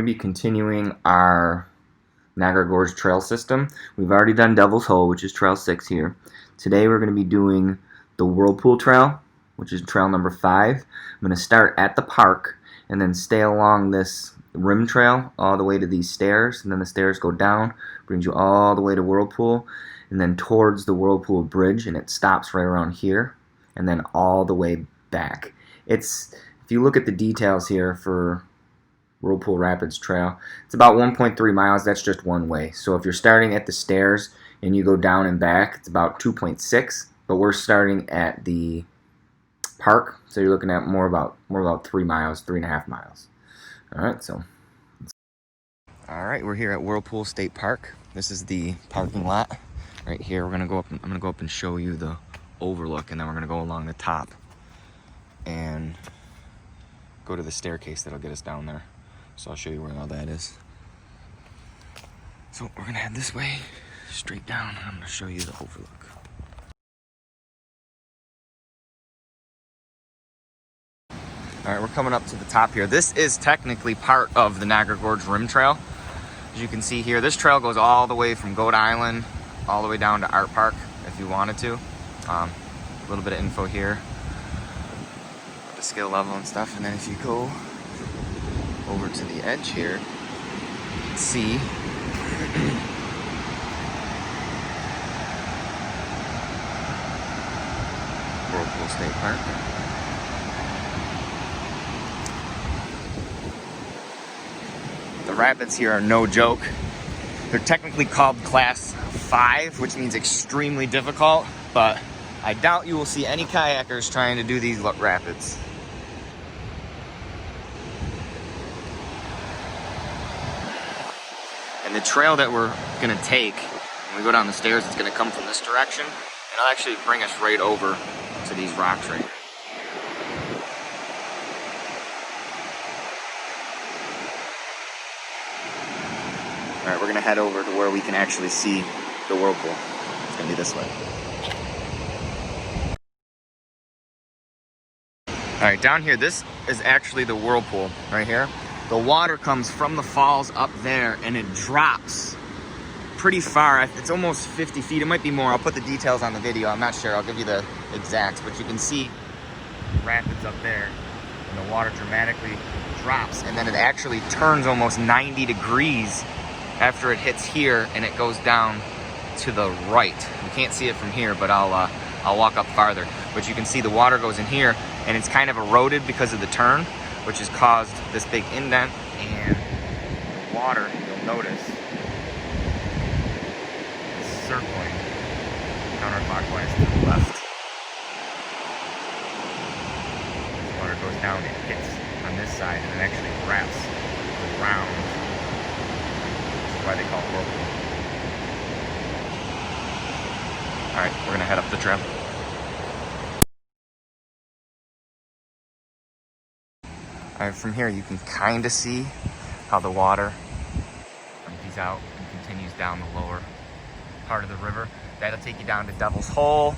We're going to be continuing our Niagara Gorge trail system. We've already done Devil's Hole, which is trail 6 here. Today we're going to be doing the Whirlpool Trail, which is trail number 5. I'm going to start at the park and then stay along this rim trail all the way to these stairs, and then the stairs go down, brings you all the way to Whirlpool, and then towards the Whirlpool Bridge, and it stops right around here, and then all the way back. If you look at the details here for Whirlpool Rapids Trail, it's about 1.3 miles. That's just one way. So if you're starting at the stairs and you go down and back, it's about 2.6. But we're starting at the park, so you're looking at more about 3 miles, 3.5 miles. All right, we're here at Whirlpool State Park. This is the parking lot right here. I'm gonna go up and show you the overlook, and then we're gonna go along the top and go to the staircase that'll get us down there. So I'll show you where all that is. So we're gonna head this way, straight down, and I'm gonna show you the overlook. All right, we're coming up to the top here. This is technically part of the Niagara Gorge Rim Trail. As you can see here, this trail goes all the way from Goat Island, all the way down to Art Park, if you wanted to. A little bit of info here, the skill level and stuff, and then if you go over to the edge here, you can see Whirlpool State Park. The rapids here are no joke. They're technically called Class 5, which means extremely difficult, but I doubt you will see any kayakers trying to do these rapids. And the trail that we're gonna take, when we go down the stairs, it's gonna come from this direction, and it'll actually bring us right over to these rocks right here. All right, we're gonna head over to where we can actually see the whirlpool. It's gonna be this way. All right, down here, this is actually the whirlpool right here. The water comes from the falls up there, and it drops pretty far. It's almost 50 feet. It might be more. I'll put the details on the video. I'm not sure. I'll give you the exacts, but you can see rapids up there, and the water dramatically drops, and then it actually turns almost 90 degrees after it hits here, and it goes down to the right. You can't see it from here, but I'll walk up farther. But you can see the water goes in here, and it's kind of eroded because of the turn, which has caused this big indent, and the water, you'll notice, is circling counterclockwise to the left. As water goes down, it hits on this side, and it actually wraps around. That's why they call it Whirlpool. All right, we're gonna head up the trail. All right, from here you can kind of see how the water empties out and continues down the lower part of the river. That'll take you down to Devil's Hole,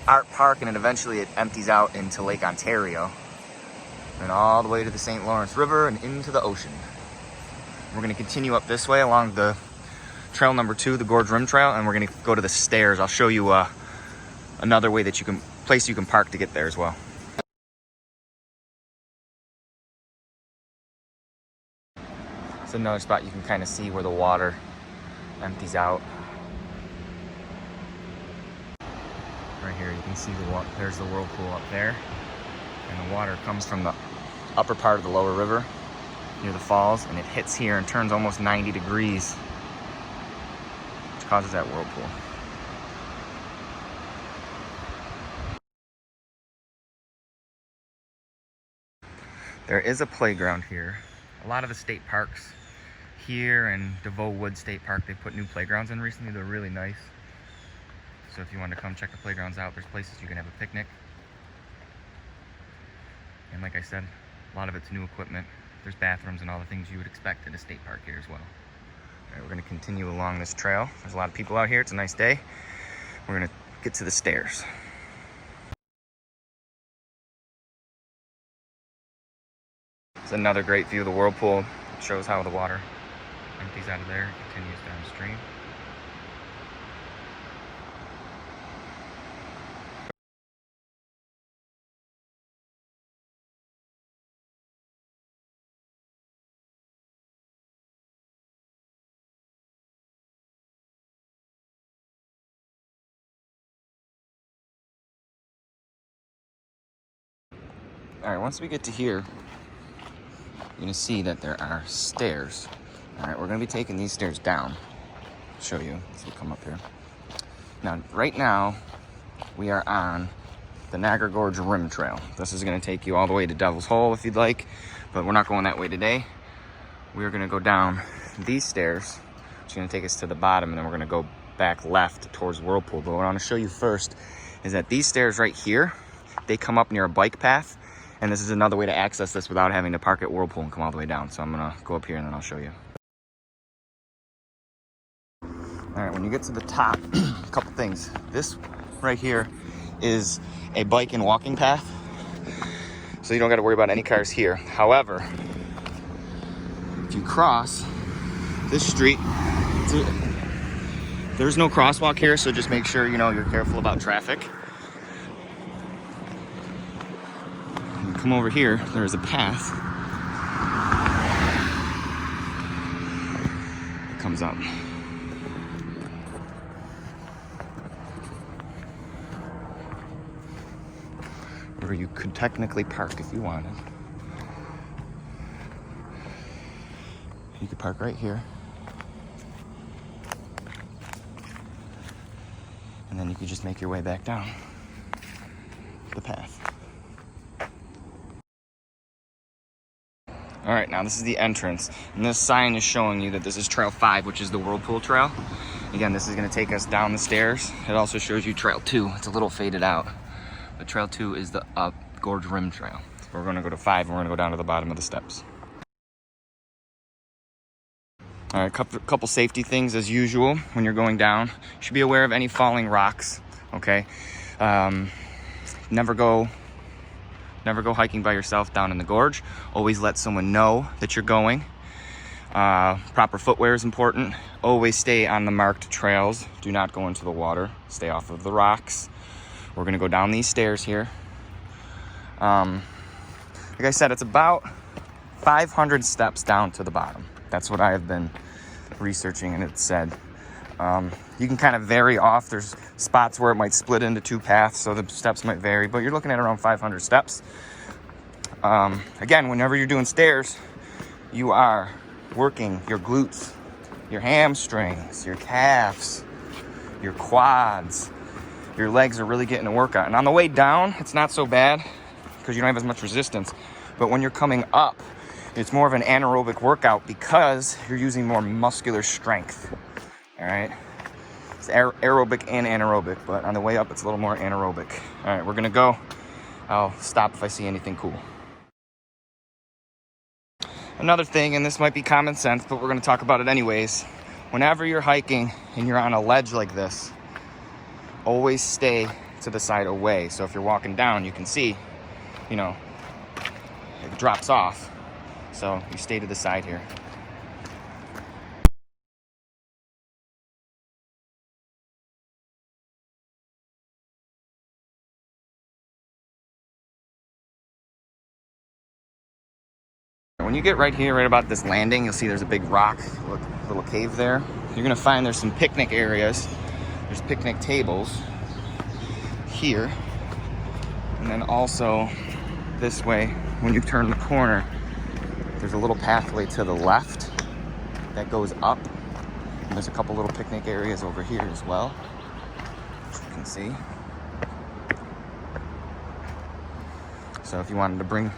Art Park, and then eventually it empties out into Lake Ontario and all the way to the St. Lawrence River and into the ocean. We're gonna continue up this way along the trail number 2, the Gorge Rim Trail, and we're gonna go to the stairs. I'll show you another way that place you can park to get there as well. It's another spot you can kind of see where the water empties out. Right here, you can see there's the whirlpool up there, and the water comes from the upper part of the lower river near the falls, and it hits here and turns almost 90 degrees, which causes that whirlpool. There is a playground here. A lot of the state parks here and DeVoe Woods State Park, they put new playgrounds in recently. They're really nice. So if you want to come check the playgrounds out, there's places you can have a picnic. And like I said, a lot of it's new equipment. There's bathrooms and all the things you would expect in a state park here as well. All right, we're gonna continue along this trail. There's a lot of people out here. It's a nice day. We're gonna get to the stairs. It's another great view of the whirlpool. Shows how the water empties out of there, continues downstream. All right, once we get to here, you're gonna see that there are stairs. All right, we're gonna be taking these stairs down. I'll show you as we come up here. Now, right now, we are on the Niagara Gorge Rim Trail. This is gonna take you all the way to Devil's Hole if you'd like, but we're not going that way today. We're gonna go down these stairs, which is gonna take us to the bottom, and then we're gonna go back left towards Whirlpool. But what I wanna show you first is that these stairs right here, they come up near a bike path, and this is another way to access this without having to park at Whirlpool and come all the way down. So I'm gonna go up here and then I'll show you. All right, when you get to the top, a couple things. This right here is a bike and walking path, so you don't gotta worry about any cars here. However, if you cross this street, there's no crosswalk here, so just make sure you're careful about traffic. You come over here, there's a path that comes up. Where you could technically park if you wanted. You could park right here. And then you could just make your way back down the path. All right, now this is the entrance. And this sign is showing you that this is Trail 5, which is the Whirlpool Trail. Again, this is gonna take us down the stairs. It also shows you Trail 2. It's a little faded out. But Trail 2 is the Gorge Rim Trail. We're gonna go to 5 and we're gonna go down to the bottom of the steps. All right, couple safety things as usual when you're going down. You should be aware of any falling rocks, okay? Never go hiking by yourself down in the gorge. Always let someone know that you're going. Proper footwear is important. Always stay on the marked trails. Do not go into the water. Stay off of the rocks. We're gonna go down these stairs here. Like I said, it's about 500 steps down to the bottom. That's what I have been researching, and it said. You can kind of vary off. There's spots where it might split into 2 paths, so the steps might vary, but you're looking at around 500 steps. Again, whenever you're doing stairs, you are working your glutes, your hamstrings, your calves, your quads. Your legs are really getting a workout. And on the way down, it's not so bad because you don't have as much resistance. But when you're coming up, it's more of an anaerobic workout because you're using more muscular strength. All right? It's aerobic and anaerobic, but on the way up, it's a little more anaerobic. All right, we're gonna go. I'll stop if I see anything cool. Another thing, and this might be common sense, but we're gonna talk about it anyways. Whenever you're hiking and you're on a ledge like this, always stay to the side away. So if you're walking down, you can see, it drops off. So you stay to the side here. When you get right here, right about this landing, you'll see there's a big rock, little cave there. You're gonna find there's some picnic areas. There's picnic tables here. And then also this way, when you turn the corner, there's a little pathway to the left that goes up. And there's a couple little picnic areas over here as well, as you can see. So if you wanted to bring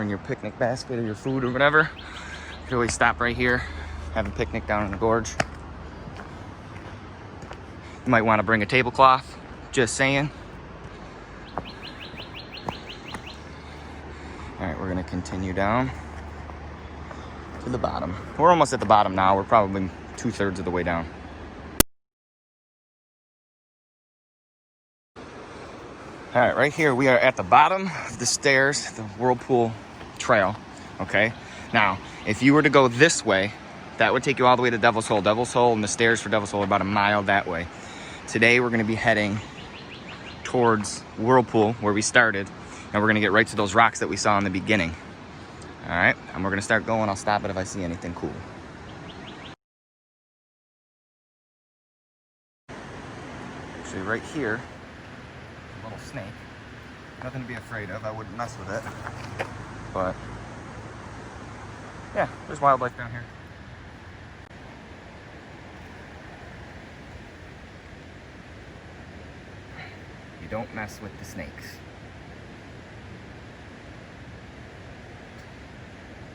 your picnic basket or your food or whatever, you can always stop right here, have a picnic down in the gorge. You might want to bring a tablecloth, just saying. All right, we're gonna continue down to the bottom. We're almost at the bottom now. We're probably 2/3 of the way down. All right, right here we are at the bottom of the stairs, the Whirlpool Trail, okay? Now, If you were to go this way, that would take you all the way to Devil's Hole. Devil's Hole and the stairs for Devil's Hole are about a mile that way. Today we're gonna be heading towards Whirlpool, where we started, and we're gonna get right to those rocks that we saw in the beginning. All right, and we're gonna start going. I'll stop it if I see anything cool. Actually, right here, a little snake. Nothing to be afraid of. I wouldn't mess with it. But yeah, there's wildlife down here. You don't mess with the snakes.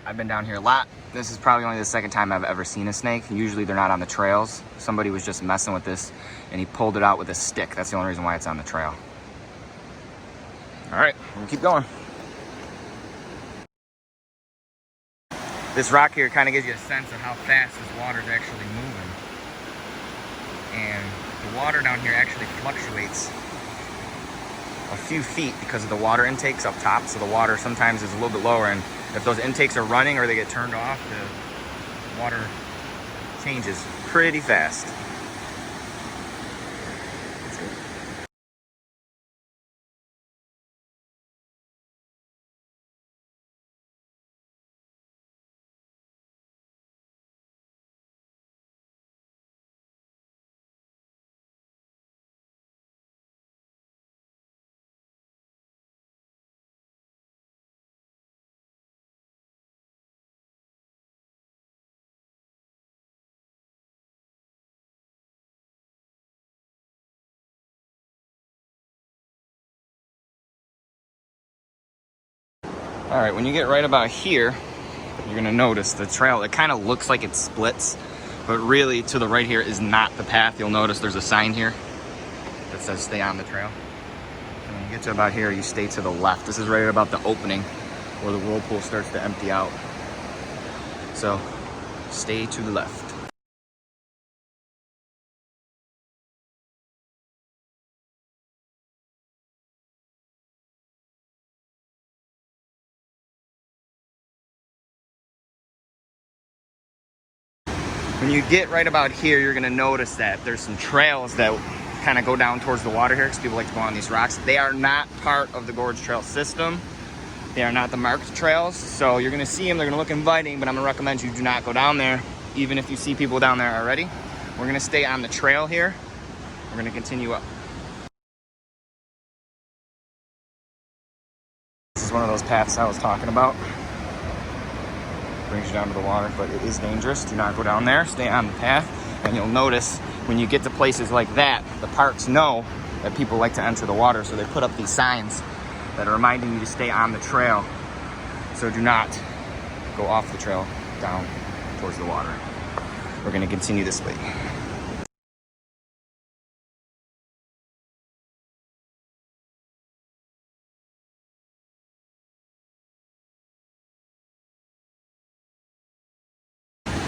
I've been down here a lot. This is probably only the second time I've ever seen a snake. Usually they're not on the trails. Somebody was just messing with this and he pulled it out with a stick. That's the only reason why it's on the trail. All right, we'll keep going. This rock here kind of gives you a sense of how fast this water is actually moving. And the water down here actually fluctuates a few feet because of the water intakes up top. So the water sometimes is a little bit lower, and if those intakes are running or they get turned off, the water changes pretty fast. All right, when you get right about here, you're gonna notice the trail, it kind of looks like it splits, but really to the right here is not the path. You'll notice there's a sign here that says stay on the trail. And when you get to about here, you stay to the left. This is right about the opening where the whirlpool starts to empty out. So stay to the left. When you get right about here, you're gonna notice that there's some trails that kind of go down towards the water here because people like to go on these rocks. They are not part of the gorge trail system. They are not the marked trails. So you're gonna see them, they're gonna look inviting, but I'm gonna recommend you do not go down there, even if you see people down there already. We're gonna stay on the trail here. We're gonna continue up. This is one of those paths I was talking about. Brings you down to the water, but it is dangerous. Do not go down there. Stay on the path, and you'll notice when you get to places like that, the parks know that people like to enter the water, so they put up these signs that are reminding you to stay on the trail. So do not go off the trail down towards the water. We're going to continue this way.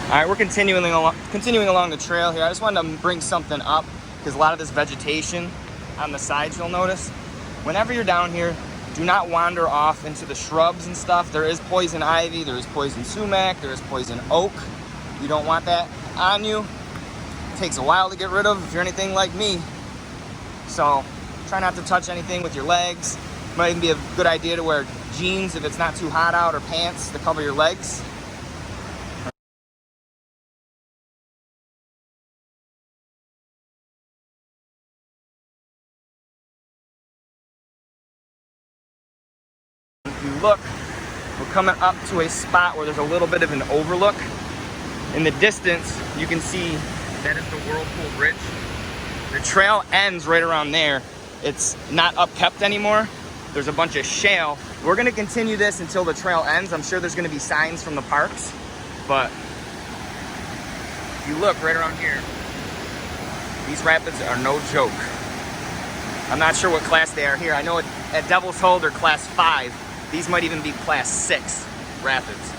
All right, we're continuing along the trail here. I just wanted to bring something up because a lot of this vegetation on the sides, you'll notice. Whenever you're down here, do not wander off into the shrubs and stuff. There is poison ivy, there is poison sumac, there is poison oak. You don't want that on you. It takes a while to get rid of if you're anything like me. So try not to touch anything with your legs. Might even be a good idea to wear jeans if it's not too hot out, or pants to cover your legs. If you look, we're coming up to a spot where there's a little bit of an overlook. In the distance, you can see that is the Whirlpool Bridge. The trail ends right around there. It's not upkept anymore. There's a bunch of shale. We're gonna continue this until the trail ends. I'm sure there's gonna be signs from the parks, but if you look right around here, these rapids are no joke. I'm not sure what class they are here. I know at Devil's Hole they're class 5. These might even be class 6 rapids.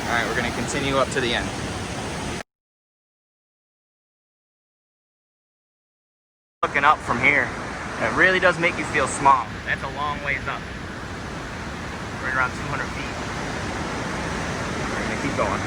All right, we're gonna continue up to the end. Looking up from here, it really does make you feel small. That's a long ways up. right around 200 feet. We're gonna keep going.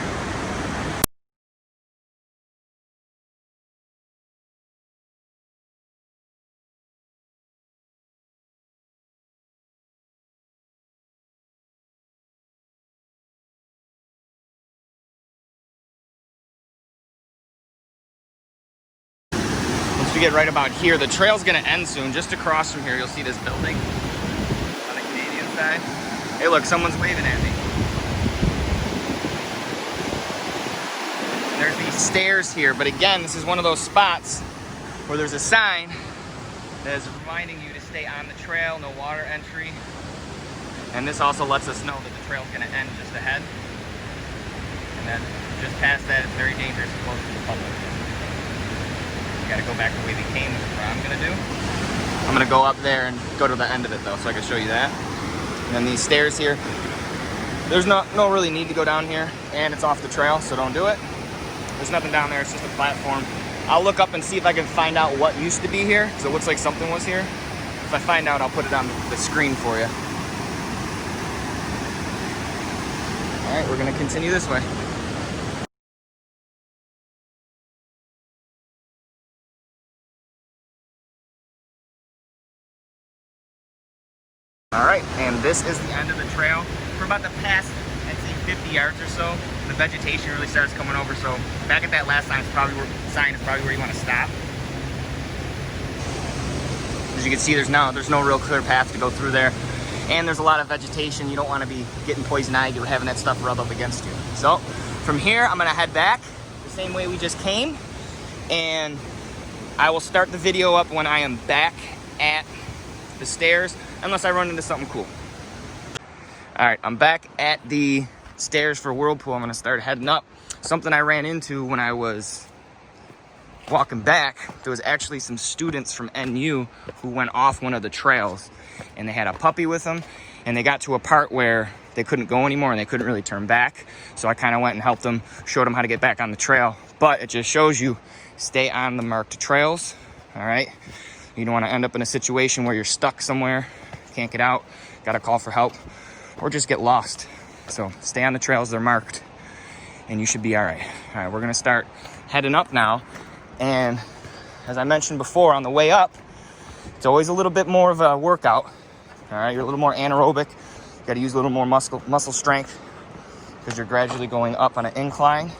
Once we get right about here, the trail's gonna end soon. Just across from here, you'll see this building on the Canadian side. Hey look, someone's waving at me. And there's these stairs here, but again, this is one of those spots where there's a sign that is reminding you to stay on the trail, no water entry. And this also lets us know that the trail's gonna end just ahead. And then just past that, it's very dangerous and close to the public. You gotta go back the way we came, which is what I'm gonna do. I'm gonna go up there and go to the end of it though, so I can show you that. And then these stairs here, there's no really need to go down here, and it's off the trail, so don't do it. There's nothing down there, it's just a platform. I'll look up and see if I can find out what used to be here, because it looks like something was here. If I find out, I'll put it on the screen for you. All right, we're gonna continue this way. All right, and this is the end of the trail. We're about to pass, I'd say 50 yards or so. The vegetation really starts coming over, so back at that last sign is probably where you want to stop. As you can see, there's no real clear path to go through there, and there's a lot of vegetation. You don't want to be getting poison ivy or having that stuff rub up against you. So from here, I'm gonna head back the same way we just came, and I will start the video up when I am back at the stairs, unless I run into something cool. All right, I'm back at the stairs for Whirlpool. I'm gonna start heading up. Something I ran into when I was walking back, there was actually some students from NU who went off one of the trails, and they had a puppy with them, and they got to a part where they couldn't go anymore and they couldn't really turn back. So I kind of went and helped them, showed them how to get back on the trail. But it just shows you, stay on the marked trails, all right? You don't want to end up in a situation where you're stuck somewhere, can't get out, got to call for help, or just get lost. So stay on the trails, they're marked, and you should be all right. All right, we're gonna start heading up now. And as I mentioned before, on the way up, it's always a little bit more of a workout. All right, you're a little more anaerobic. You got to use a little more muscle strength because you're gradually going up on an incline.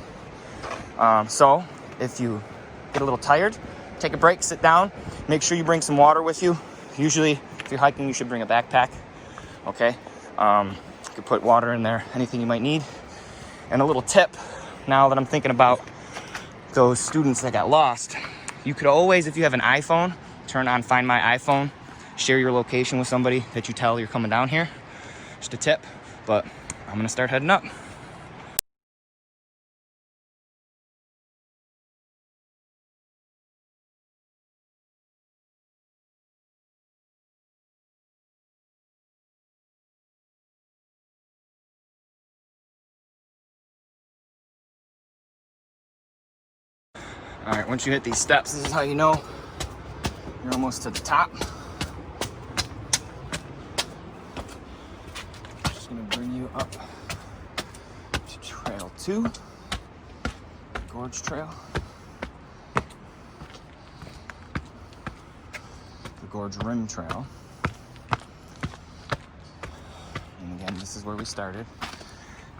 So if you get a little tired, take a break, sit down. Make sure you bring some water with you. Usually, if you're hiking, you should bring a backpack. Okay, you could put water in there, anything you might need. And a little tip, now that I'm thinking about those students that got lost, you could always, if you have an iPhone, turn on Find My iPhone, share your location with somebody that you tell you're coming down here. Just a tip, but I'm gonna start heading up. All right, once you hit these steps, this is how you know you're almost to the top. Just gonna bring you up to Trail 2, Gorge Trail. The Gorge Rim Trail. And again, this is where we started.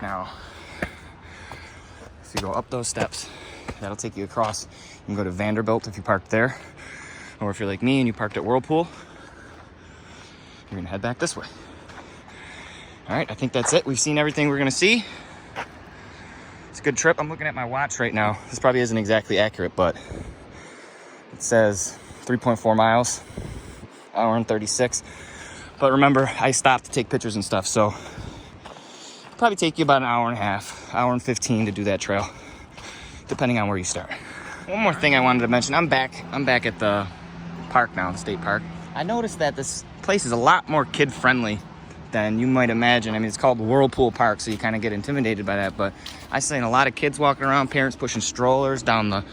Now, if you go up those steps, that'll take you across. You can go to Vanderbilt if you parked there. Or if you're like me and you parked at Whirlpool, you're gonna head back this way. All right, I think that's it. We've seen everything we're gonna see. It's a good trip. I'm looking at my watch right now. This probably isn't exactly accurate, but it says 3.4 miles, hour and 36. But remember, I stopped to take pictures and stuff, so it'll probably take you about an hour and a half, hour and 15 to do that trail, depending on where you start. One more thing I wanted to mention. I'm back at the park now, the state park. I noticed that this place is a lot more kid-friendly than you might imagine. I mean, it's called Whirlpool Park, so you kind of get intimidated by that, but I've seen a lot of kids walking around, parents pushing strollers down the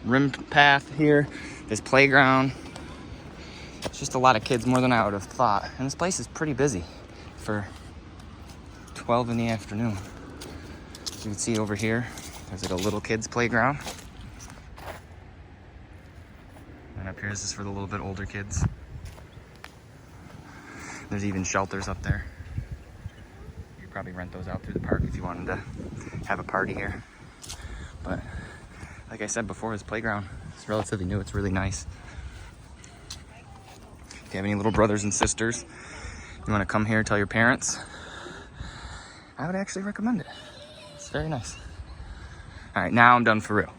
rim path here, this playground. It's just a lot of kids, more than I would have thought. And this place is pretty busy for 12 in the afternoon. You can see over here, there's like a little kids playground. And up here, this is for the little bit older kids. There's even shelters up there. You could probably rent those out through the park if you wanted to have a party here. But like I said before, this playground is relatively new. It's really nice. If you have any little brothers and sisters, you want to come here, tell your parents, I would actually recommend it. It's very nice. All right, now I'm done for real.